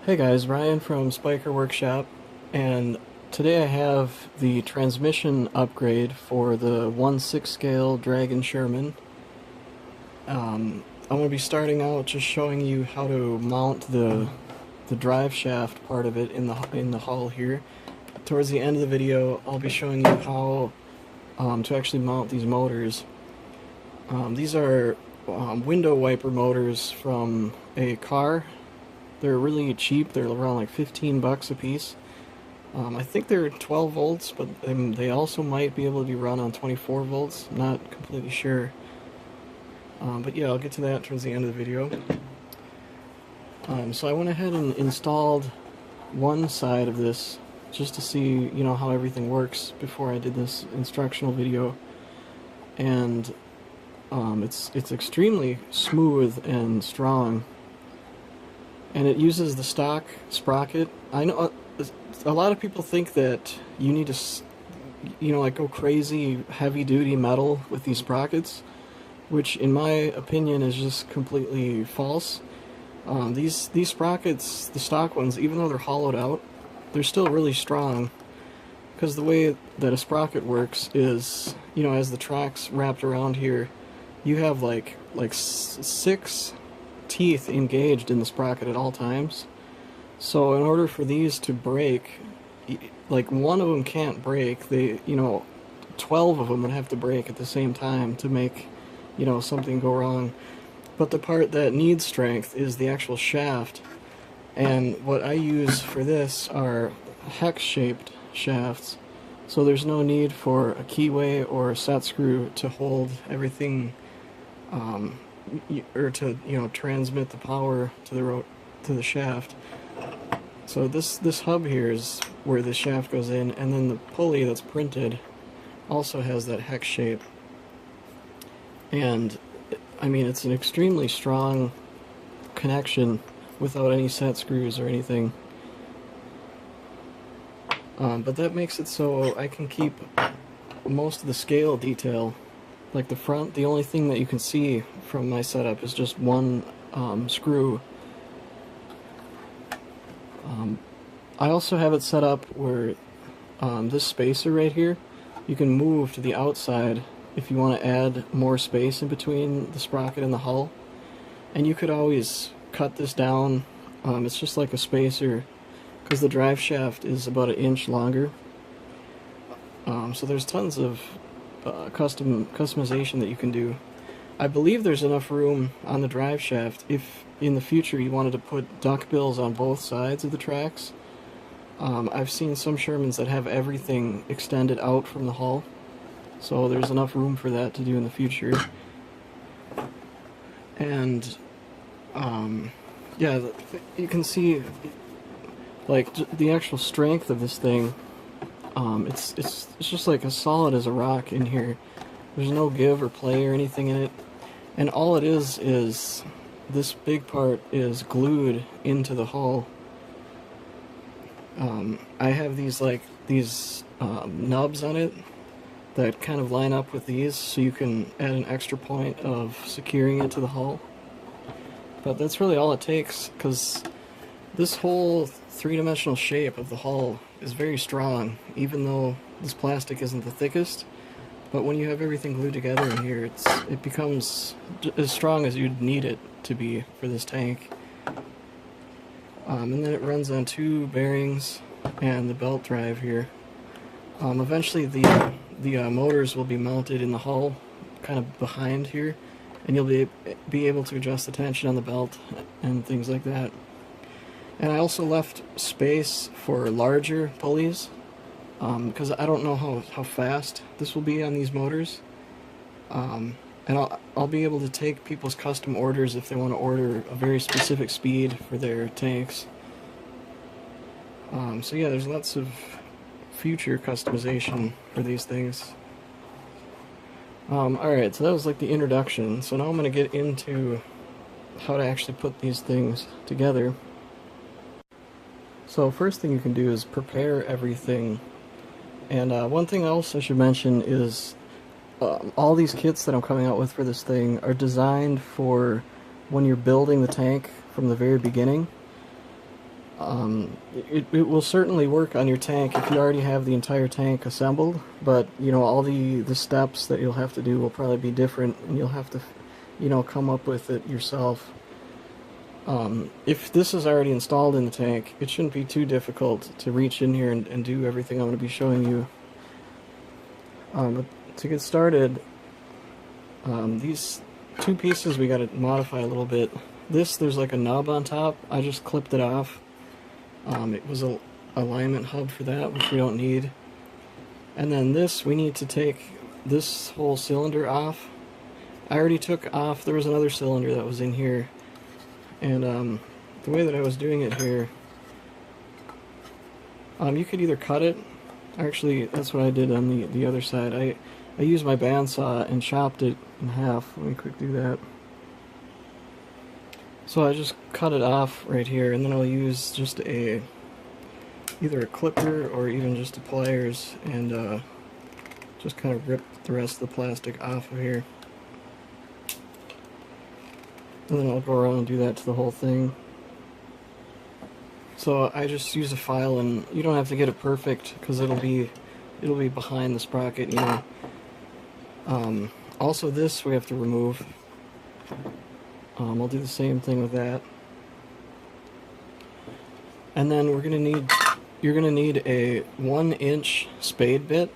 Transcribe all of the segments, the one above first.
Hey guys, Ryan from Spyker Workshop, and today I have the transmission upgrade for the 1/6 scale Dragon Sherman. I'm going to be starting out just showing you how to mount the drive shaft part of it in the hull here. Towards the end of the video, I'll be showing you how to actually mount these motors. These are window wiper motors from a car. They're really cheap. They're around like 15 bucks a piece. I think they're 12 volts, but they also might be able to be run on 24 volts. I'm not completely sure. But yeah, I'll get to that towards the end of the video. So I went ahead and installed one side of this just to see, how everything works before I did this instructional video. And it's extremely smooth and strong. And it uses the stock sprocket. I know a lot of people think that you need to, like go crazy heavy-duty metal with these sprockets, which in my opinion is just completely false. These sprockets, the stock ones, even though they're hollowed out, they're still really strong. Because the way that a sprocket works is, as the track's wrapped around here, you have like 6 teeth engaged in the sprocket at all times. So in order for these to break, like one of them can't break, 12 of them would have to break at the same time to make, something go wrong. But the part that needs strength is the actual shaft. And what I use for this are hex-shaped shafts. So there's no need for a keyway or a set screw to hold everything or to transmit the power to the shaft. So this hub here is where the shaft goes in, and then the pulley that's printed also has that hex shape. And I mean, it's an extremely strong connection without any set screws or anything. But that makes it so I can keep most of the scale detail. Like the front, the only thing that you can see from my setup is just one screw. I also have it set up where this spacer right here, you can move to the outside if you want to add more space in between the sprocket and the hull. And you could always cut this down. It's just like a spacer, because the drive shaft is about 1 inch longer. So there's tons of customization that you can do. I believe there's enough room on the drive shaft if in the future you wanted to put duckbills on both sides of the tracks. I've seen some Shermans that have everything extended out from the hull, so there's enough room for that to do in the future. And yeah, you can see like the actual strength of this thing. It's just like as solid as a rock in here. There's no give or play or anything in it, and all it is this big part is glued into the hull. I have these nubs on it that kind of line up with these, so you can add an extra point of securing it to the hull. But that's really all it takes, because this whole three-dimensional shape of the hull is very strong, even though this plastic isn't the thickest. But when you have everything glued together in here, it becomes as strong as you'd need it to be for this tank. And then it runs on 2 bearings and the belt drive here. Eventually the motors will be mounted in the hull, kind of behind here, and you'll be able to adjust the tension on the belt and things like that. And I also left space for larger pulleys, because I don't know how fast this will be on these motors. And I'll be able to take people's custom orders if they want to order a very specific speed for their tanks. So yeah, there's lots of future customization for these things. Alright, so that was like the introduction. So now I'm going to get into how to actually put these things together. So first thing you can do is prepare everything. And one thing else I should mention is all these kits that I'm coming out with for this thing are designed for when you're building the tank from the very beginning. It will certainly work on your tank if you already have the entire tank assembled, but you know, all the steps that you'll have to do will probably be different, and you'll have to, you know, come up with it yourself. If this is already installed in the tank, it shouldn't be too difficult to reach in here and do everything I'm going to be showing you. But to get started, these two pieces we got to modify a little bit. There's like a nub on top. I just clipped it off. It was a alignment hub for that, which we don't need. And then this, we need to take this whole cylinder off. I already took off, there was another cylinder that was in here. And the way that I was doing it here, you could either cut it. Actually, that's what I did on the other side. I used my bandsaw and chopped it in half. Let me quick do that. So I just cut it off right here, and then I'll use just either a clipper or even just a pliers, and just kind of rip the rest of the plastic off of here. And then I'll go around and do that to the whole thing. So I just use a file, and you don't have to get it perfect because it'll be behind the sprocket, you know. Also, this we have to remove. I'll do the same thing with that. And then you're gonna need a 1-inch spade bit.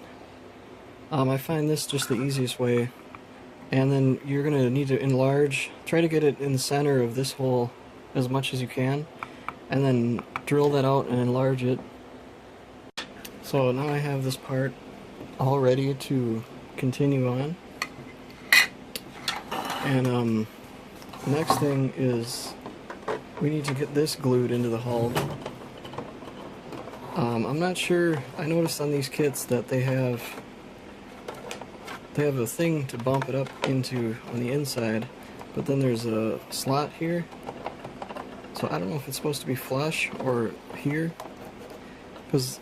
I find this just the easiest way. And then you're gonna need to try to get it in the center of this hole as much as you can, and then drill that out and enlarge it. So now I have this part all ready to continue on. And the next thing is we need to get this glued into the hull. I'm not sure, I noticed on these kits that they have a thing to bump it up into on the inside, but then there's a slot here. So I don't know if it's supposed to be flush or here, because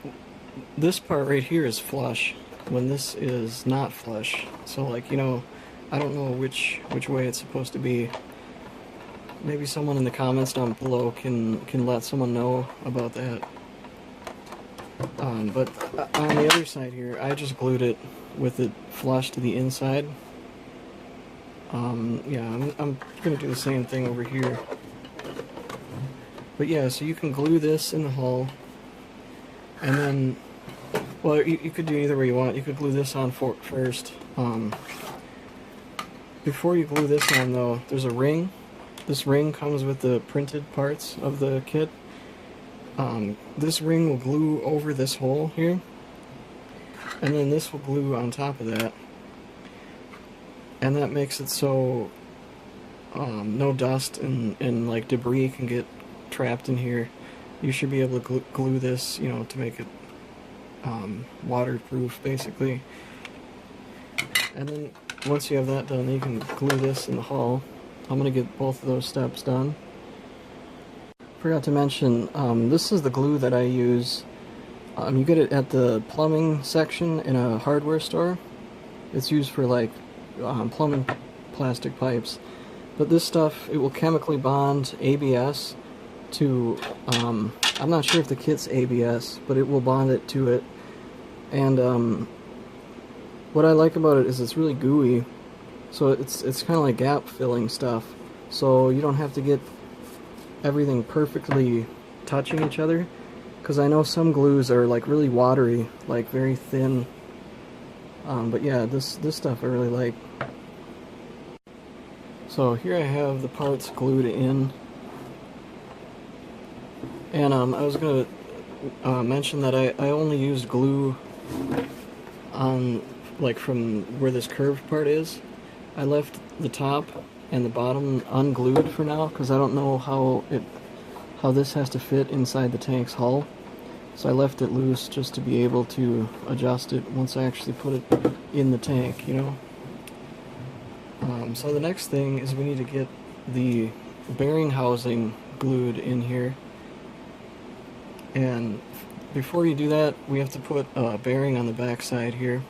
this part right here is flush when this is not flush. So, like, you know, I don't know which way it's supposed to be. Maybe someone in the comments down below can let someone know about that. But on the other side here, I just glued it with it flush to the inside. Yeah, I'm gonna do the same thing over here. But yeah, so you can glue this in the hull, and then, well, you could do either way you want. You could glue this on first. Before you glue this on, though, there's a ring. This ring comes with the printed parts of the kit. This ring will glue over this hole here, and then this will glue on top of that, and that makes it so no dust and like debris can get trapped in here. You should be able to glue this, you know, to make it waterproof, basically. And then once you have that done, you can glue this in the hull. I'm going to get both of those steps done. Forgot to mention, this is the glue that I use. You get it at the plumbing section in a hardware store. It's used for like plumbing plastic pipes. But this stuff, it will chemically bond ABS to, I'm not sure if the kit's ABS, but it will bond it to it. And what I like about it is it's really gooey. So it's kind of like gap filling stuff. So you don't have to get everything perfectly touching each other, because I know some glues are like really watery, like very thin. But yeah, this stuff I really like. So here I have the parts glued in, and I was gonna mention that I only used glue on, like, from where this curved part is. I left the top and the bottom unglued for now, because I don't know how this has to fit inside the tank's hull. So I left it loose just to be able to adjust it once I actually put it in the tank, you know. So the next thing is we need to get the bearing housing glued in here. And before you do that, we have to put a bearing on the back side here.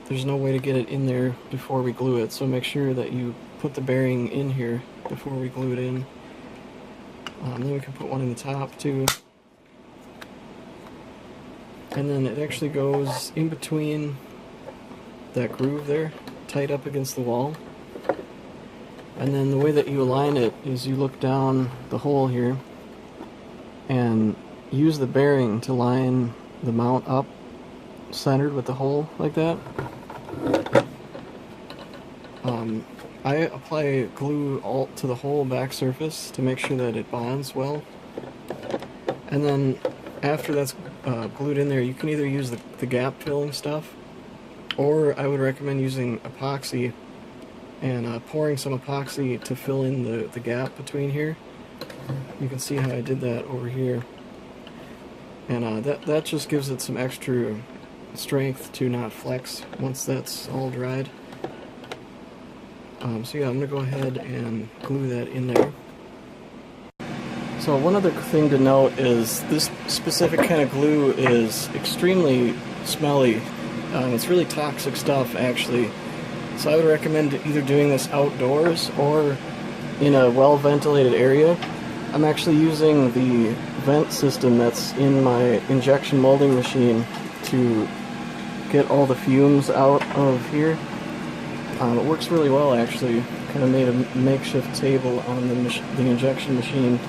There's no way to get it in there before we glue it, so make sure that you put the bearing in here before we glue it in. Then we can put one in the top too. And then it actually goes in between that groove there, tight up against the wall. And then the way that you align it is you look down the hole here and use the bearing to line the mount up centered with the hole like that. I apply glue all to the whole back surface to make sure that it bonds well. And then after that's glued in there, you can either use the gap filling stuff, or I would recommend using epoxy and pouring some epoxy to fill in the gap between here. You can see how I did that over here. And that just gives it some extra strength to not flex once that's all dried. So yeah, I'm going to go ahead and glue that in there. So one other thing to note is this specific kind of glue is extremely smelly. It's really toxic stuff actually. So I would recommend either doing this outdoors or in a well-ventilated area. I'm actually using the vent system that's in my injection molding machine to get all the fumes out of here. It works really well actually. Kind of made a makeshift table on the injection machine.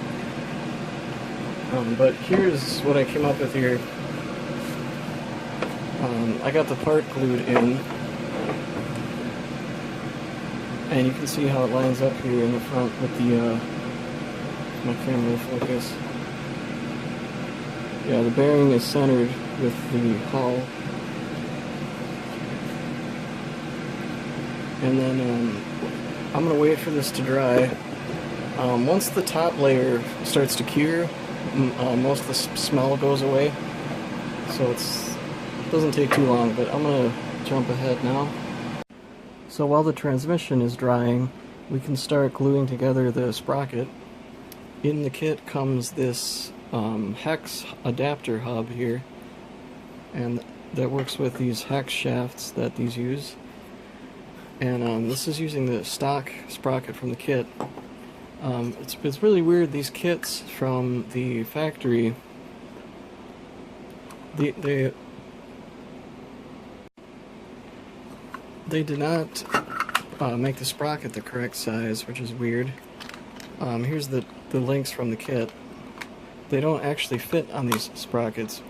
But here's what I came up with here. I got the part glued in, and you can see how it lines up here in the front with the my camera will focus. Yeah, the bearing is centered with the hull. And then I'm going to wait for this to dry. Once the top layer starts to cure, most of the smell goes away. So it doesn't take too long, but I'm going to jump ahead now. So while the transmission is drying, we can start gluing together the sprocket. In the kit comes this hex adapter hub here, and that works with these hex shafts that these use. And this is using the stock sprocket from the kit. It's really weird, these kits from the factory, they did not make the sprocket the correct size, which is weird. Here's the links from the kit. They don't actually fit on these sprockets.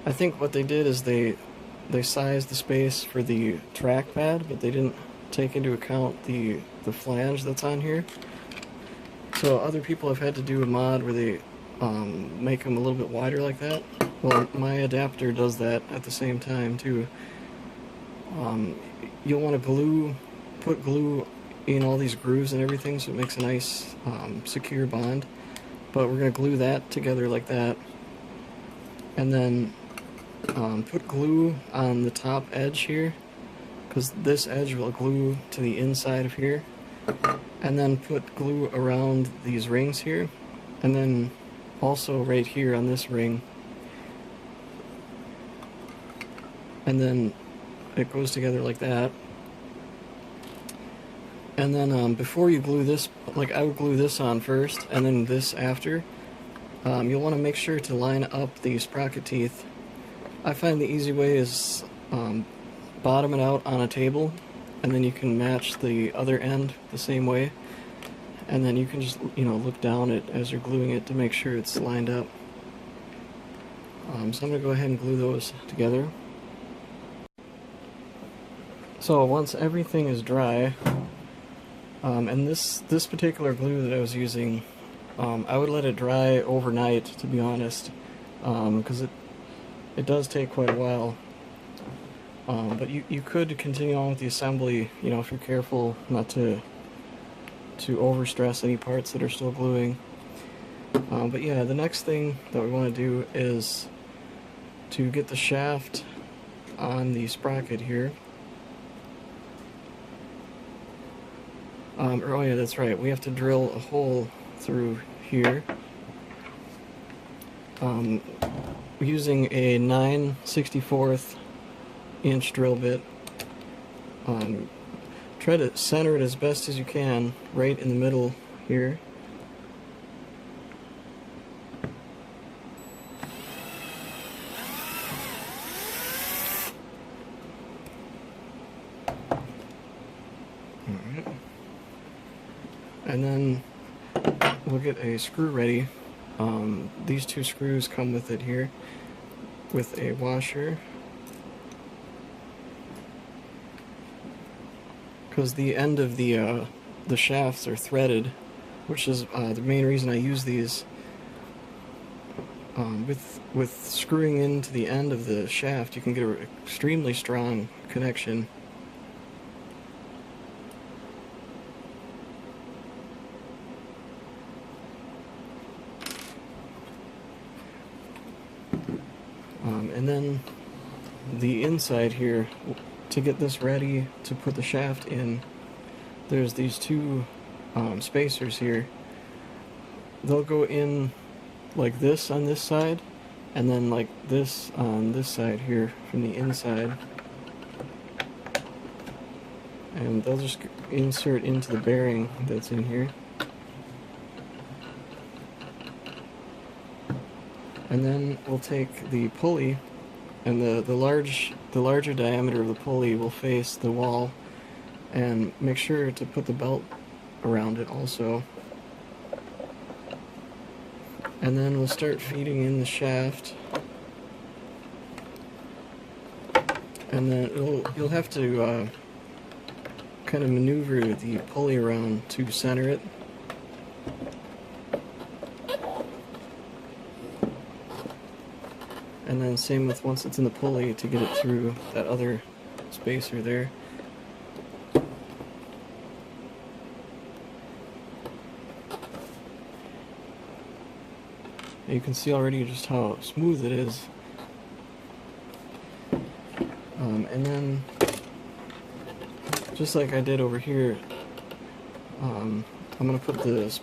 I think what they did is they sized the space for the trackpad, but they didn't take into account the flange that's on here. So other people have had to do a mod where they make them a little bit wider like that. Well, my adapter does that at the same time too. You'll want to put glue in all these grooves and everything, so it makes a nice secure bond. But we're going to glue that together like that, and then put glue on the top edge here, because this edge will glue to the inside of here, and then put glue around these rings here, and then also right here on this ring, and then it goes together like that. And then before you glue this, like I would glue this on first and then this after, you'll want to make sure to line up the sprocket teeth. I find the easy way is bottom it out on a table, and then you can match the other end the same way, and then you can just, you know, look down it as you're gluing it to make sure it's lined up. So I'm going to go ahead and glue those together. So once everything is dry, and this particular glue that I was using, I would let it dry overnight, to be honest, because it does take quite a while. But you could continue on with the assembly, you know, if you're careful not to overstress any parts that are still gluing. But yeah, the next thing that we want to do is to get the shaft on the sprocket here. Oh yeah, that's right, we have to drill a hole through here using a 9/64 inch drill bit. Try to center it as best as you can right in the middle here, And then we'll get a screw ready. These two screws come with it here, with a washer. Because the end of the shafts are threaded, which is the main reason I use these. With screwing into the end of the shaft, you can get an extremely strong connection. And then the inside here, to get this ready to put the shaft in, there's these two spacers here. They'll go in like this on this side, and then like this on this side here from the inside. And they'll just insert into the bearing that's in here. And then we'll take the pulley, and the larger diameter of the pulley will face the wall, and make sure to put the belt around it also. And then we'll start feeding in the shaft, and then you'll have to kind of maneuver the pulley around to center it. And then same with once it's in the pulley, to get it through that other spacer there. You can see already just how smooth it is. And then, just like I did over here, I'm going to put this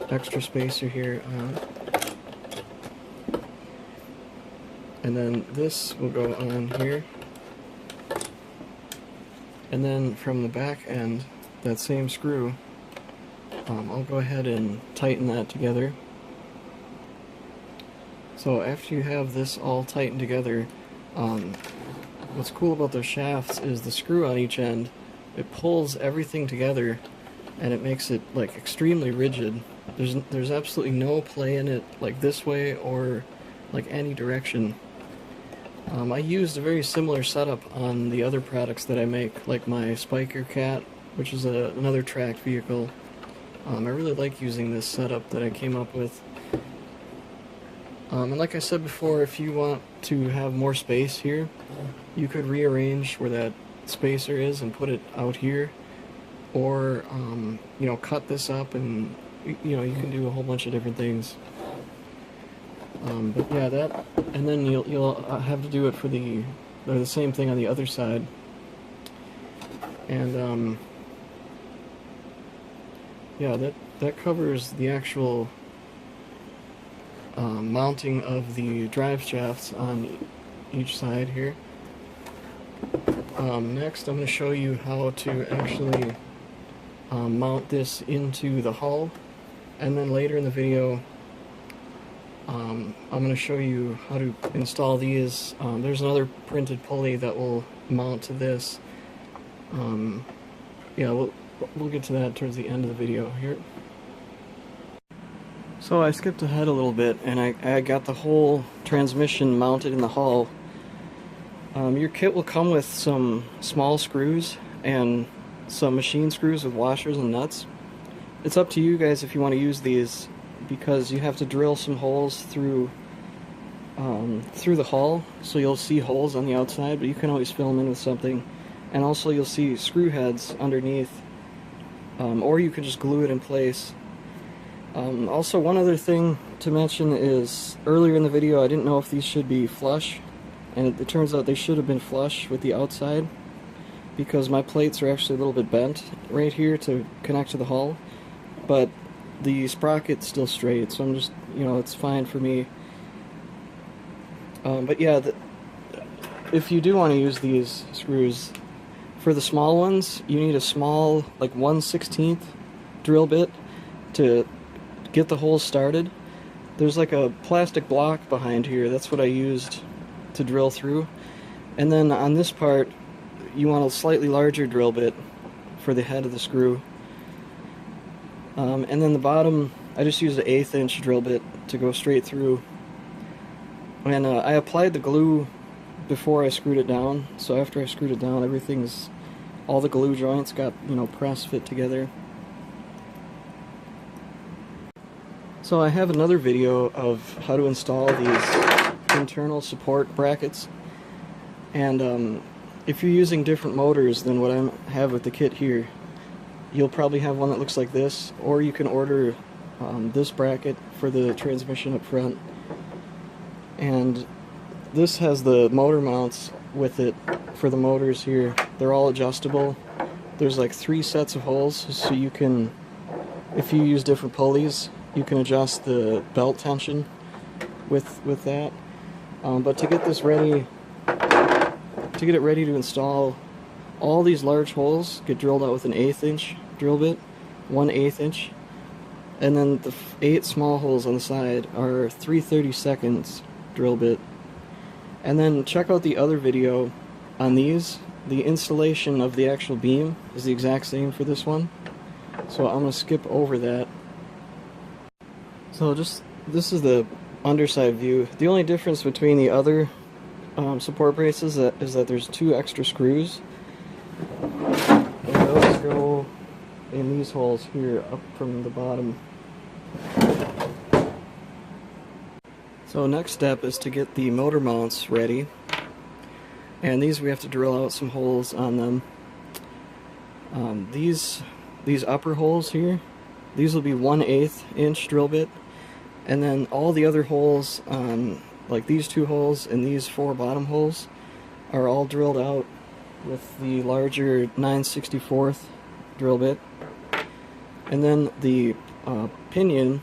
extra spacer here on. And then this will go on here. And then from the back end, that same screw, I'll go ahead and tighten that together. So after you have this all tightened together, what's cool about those shafts is the screw on each end, it pulls everything together and it makes it like extremely rigid. There's absolutely no play in it like this way or like any direction. I used a very similar setup on the other products that I make, like my Spyker Cat, which is another tracked vehicle. I really like using this setup that I came up with. And like I said before, if you want to have more space here, you could rearrange where that spacer is and put it out here, or you know, cut this up, and you know, you can do a whole bunch of different things. But yeah, that, and then you'll have to do it for the same thing on the other side. And yeah, that covers the actual mounting of the drive shafts on each side here. Next, I'm going to show you how to actually mount this into the hull, and then later in the video I'm going to show you how to install these. There's another printed pulley that will mount to this. Yeah, we'll get to that towards the end of the video here. So I skipped ahead a little bit, and I got the whole transmission mounted in the hull. Your kit will come with some small screws and some machine screws with washers and nuts. It's up to you guys if you want to use these, because you have to drill some holes through the hull, so you'll see holes on the outside, but you can always fill them in with something. And also you'll see screw heads underneath, or you could just glue it in place. Also, one other thing to mention is, earlier in the video I didn't know if these should be flush, and it turns out they should have been flush with the outside, because my plates are actually a little bit bent right here to connect to the hull, but the sprocket's still straight, so I'm just, you know, it's fine for me. But yeah, if you do want to use these screws, for the small ones, you need a small, like 1/16 drill bit to get the hole started. There's like a plastic block behind here, that's what I used to drill through. And then on this part, you want a slightly larger drill bit for the head of the screw. And then the bottom, I just used an 1/8 inch drill bit to go straight through. And I applied the glue before I screwed it down, so after I screwed it down, all the glue joints got, press fit together. So I have another video of how to install these internal support brackets, and if you're using different motors than what I have with the kit here, you'll probably have one that looks like this, or you can order this bracket for the transmission up front. And this has the motor mounts with it for the motors here. They're all adjustable. There's like 3 sets of holes, so you can, if you use different pulleys, you can adjust the belt tension with that. But to get this ready, to get it ready to install, all these large holes get drilled out with an 1/8 inch drill bit, 1/8 inch, and then the 8 small holes on the side are 3/32 drill bit. And then check out the other video on these. The installation of the actual beam is the exact same for this one, so I'm going to skip over that. So this is the underside view. The only difference between the other support braces is that there's 2 extra screws, and those go in these holes here up from the bottom. So next step is to get the motor mounts ready, and these we have to drill out some holes on them. These upper holes here, these will be 1/8 inch drill bit, and then all the other holes on, like these 2 holes and these 4 bottom holes, are all drilled out with the larger 9/64 drill bit. And then the pinion,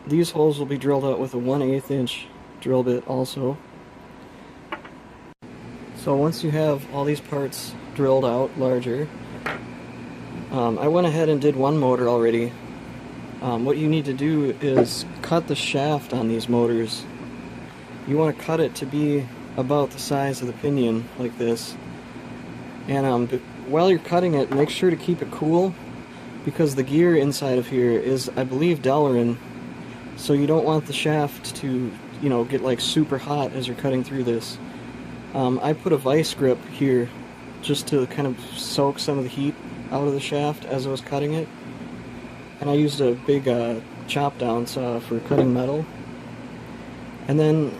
these holes will be drilled out with a 1/8 inch drill bit also. So once you have all these parts drilled out larger, I went ahead and did one motor already. What you need to do is cut the shaft on these motors. You want to cut it to be about the size of the pinion, like this. And while you're cutting it, make sure to keep it cool, because the gear inside of here is, I believe, Delrin. So you don't want the shaft to, get like super hot as you're cutting through this. I put a vice grip here just to kind of soak some of the heat out of the shaft as I was cutting it. And I used a big chop down saw for cutting metal. And then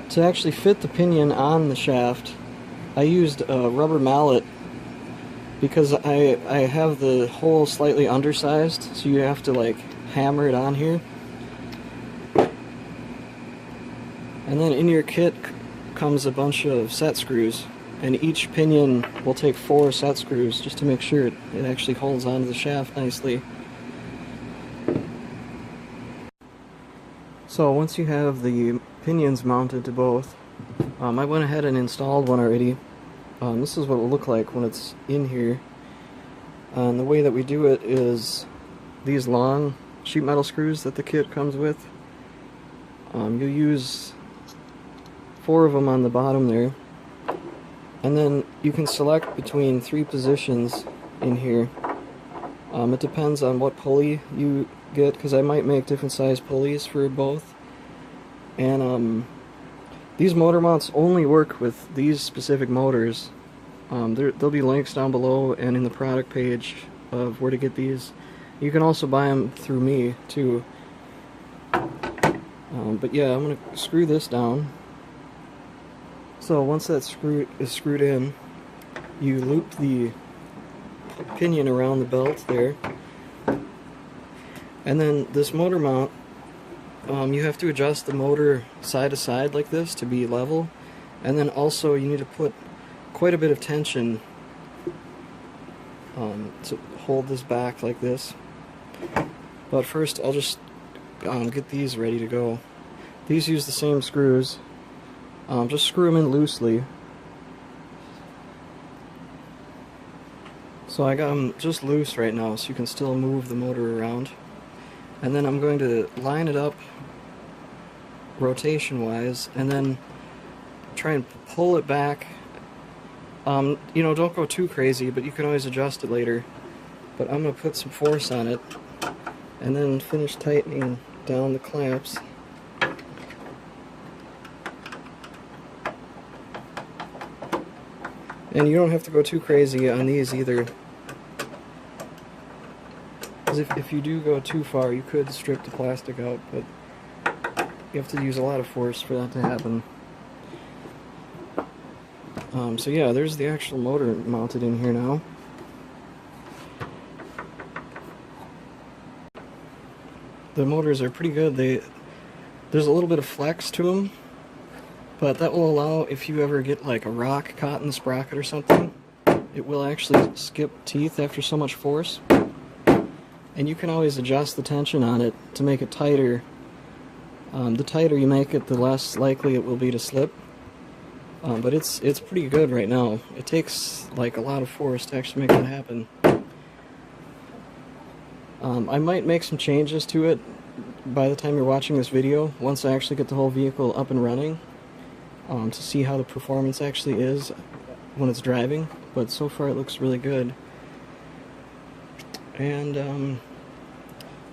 to actually fit the pinion on the shaft, I used a rubber mallet, because I have the hole slightly undersized, so you have to like hammer it on here. And then in your kit comes a bunch of set screws, and each pinion will take 4 set screws just to make sure it actually holds onto the shaft nicely. So once you have the pinions mounted to both, I went ahead and installed one already. This is what it will look like when it's in here. And the way that we do it is these long sheet metal screws that the kit comes with. You'll use 4 of them on the bottom there, and then you can select between 3 positions in here. It depends on what pulley you get, because I might make different size pulleys for both. And these motor mounts only work with these specific motors. There'll be links down below and in the product page of where to get these. You can also buy them through me too. But yeah, I'm going to screw this down. So once that screw is screwed in, you loop the pinion around the belt there. And then this motor mount, you have to adjust the motor side to side like this to be level. And then also you need to put quite a bit of tension to hold this back like this. But first I'll just get these ready to go. These use the same screws. Just screw them in loosely. So I got them just loose right now, so you can still move the motor around. And then I'm going to line it up rotation wise, and then try and pull it back You know, don't go too crazy, but you can always adjust it later. But I'm going to put some force on it and then finish tightening down the clamps. And you don't have to go too crazy on these either, because if you do go too far, you could strip the plastic out, but you have to use a lot of force for that to happen. So yeah, there's the actual motor mounted in here now. The motors are pretty good. There's a little bit of flex to them, but that will allow, if you ever get like a rock caught in the sprocket or something, it will actually skip teeth after so much force. And you can always adjust the tension on it to make it tighter. The tighter you make it, the less likely it will be to slip. But it's pretty good right now. It takes like a lot of force to actually make that happen. I might make some changes to it by the time you're watching this video, once I actually get the whole vehicle up and running, to see how the performance actually is when it's driving. But so far it looks really good. And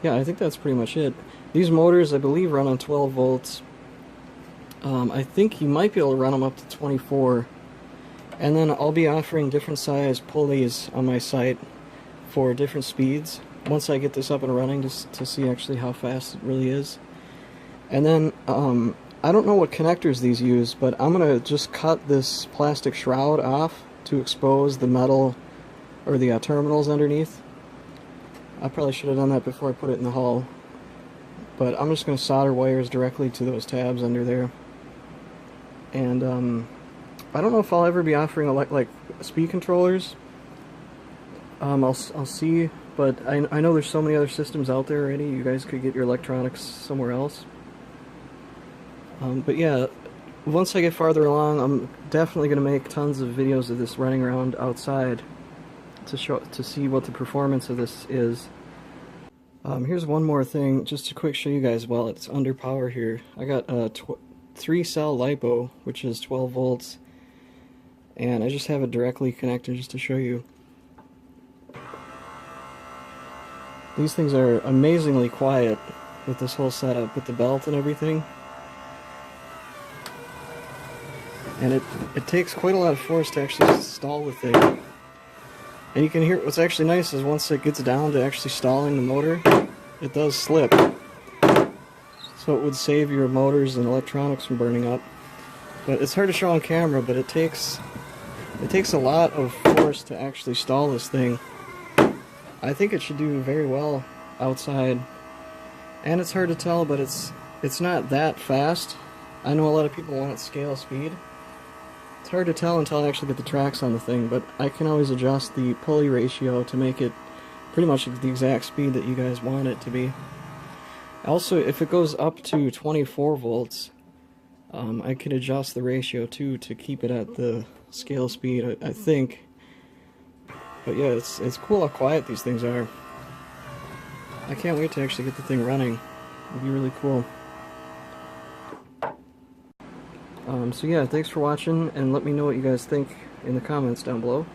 yeah, I think that's pretty much it. These motors, I believe, run on 12 volts. I think you might be able to run them up to 24. And then I'll be offering different size pulleys on my site for different speeds once I get this up and running, just to see actually how fast it really is. And then I don't know what connectors these use, but I'm gonna just cut this plastic shroud off to expose the metal or the terminals underneath. I probably should have done that before I put it in the hull, but I'm just going to solder wires directly to those tabs under there. And I don't know if I'll ever be offering like speed controllers. I'll see, but I know there's so many other systems out there already. You guys could get your electronics somewhere else. But yeah, once I get farther along, I'm definitely going to make tons of videos of this running around outside to see what the performance of this is. Here's one more thing, just to quick show you guys while it's under power here. I got a 3-cell LiPo, which is 12 volts, and I just have it directly connected just to show you. These things are amazingly quiet with this whole setup, with the belt and everything. And it takes quite a lot of force to actually stall the thing. And you can hear, what's actually nice is once it gets down to actually stalling the motor, it does slip. So it would save your motors and electronics from burning up. But it's hard to show on camera, but it takes a lot of force to actually stall this thing. I think it should do very well outside. And it's hard to tell, but it's not that fast. I know a lot of people want it scale speed. It's hard to tell until I actually get the tracks on the thing, but I can always adjust the pulley ratio to make it pretty much the exact speed that you guys want it to be. Also, if it goes up to 24 volts, I can adjust the ratio too to keep it at the scale speed, I think. But yeah, it's cool how quiet these things are. I can't wait to actually get the thing running. It'll be really cool. So yeah, thanks for watching, and let me know what you guys think in the comments down below.